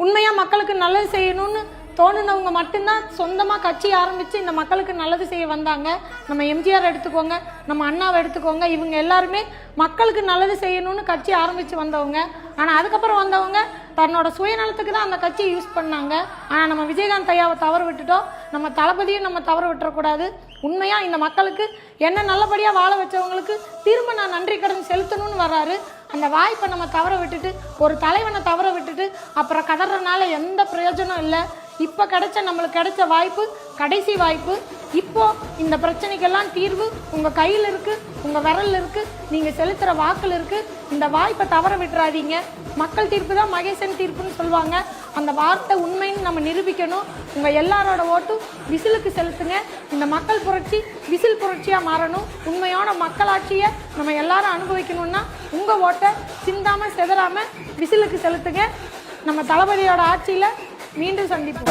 உண்மையாக மக்களுக்கு நல்லது செய்யணும்னு தோணுனவங்க மட்டும்தான் சொந்தமாக கட்சி ஆரம்பித்து இந்த மக்களுக்கு நல்லது செய்ய வந்தாங்க. நம்ம எம்ஜிஆர் எடுத்துக்கோங்க, நம்ம அண்ணாவை எடுத்துக்கோங்க, இவங்க எல்லாருமே மக்களுக்கு நல்லது செய்யணும்னு கட்சி ஆரம்பித்து வந்தவங்க. ஆனால் அதுக்கப்புறம் வந்தவங்க தன்னோட சுயநலத்துக்கு தான் அந்த கட்சியை யூஸ் பண்ணாங்க. ஆனால் நம்ம விஜயகாந்த் ஐயாவை தவற விட்டுட்டோம், நம்ம தளபதியும் நம்ம தவற விட்டுறக்கூடாது. உண்மையாக இந்த மக்களுக்கு என்ன நல்லபடியாக வாழ வச்சவங்களுக்கு திரும்ப நான் நன்றி கடன் செலுத்தணும்னு வர்றாரு. அந்த வாய்ப்பை நம்ம தவற விட்டுட்டு ஒரு தலைவனை தவற விட்டுட்டு அப்புறம் கதறனால எந்த பிரயோஜனம் இல்லை. இப்போ நம்மளுக்கு கிடைச்ச வாய்ப்பு கடைசி வாய்ப்பு. இப்போ இந்த பிரச்சனைக்கெல்லாம் தீர்வு உங்கள் கையில் இருக்குது, உங்கள் விரலில் இருக்குது, நீங்கள் செலுத்துகிற வாக்கில் இருக்குது. இந்த வாய்ப்பை தவற விட்டுறாதீங்க. மக்கள் தீர்ப்பு தான் மகேசன் தீர்ப்புன்னு சொல்லுவாங்க. அந்த வார்த்தை உண்மைன்னு நம்ம நிரூபிக்கணும். உங்கள் எல்லாரோட ஓட்டும் விசிலுக்கு செலுத்துங்க. இந்த மக்கள் புரட்சி விசில் புரட்சியாக மாறணும். உண்மையான மக்களாட்சியை நம்ம எல்லாரும் அனுபவிக்கணும்னா உங்கள் ஓட்டை சிந்தாமல் செதறாமல் விசிலுக்கு செலுத்துங்க. நம்ம தளபதியோட ஆட்சியில் மீண்டும் சந்திப்போம்.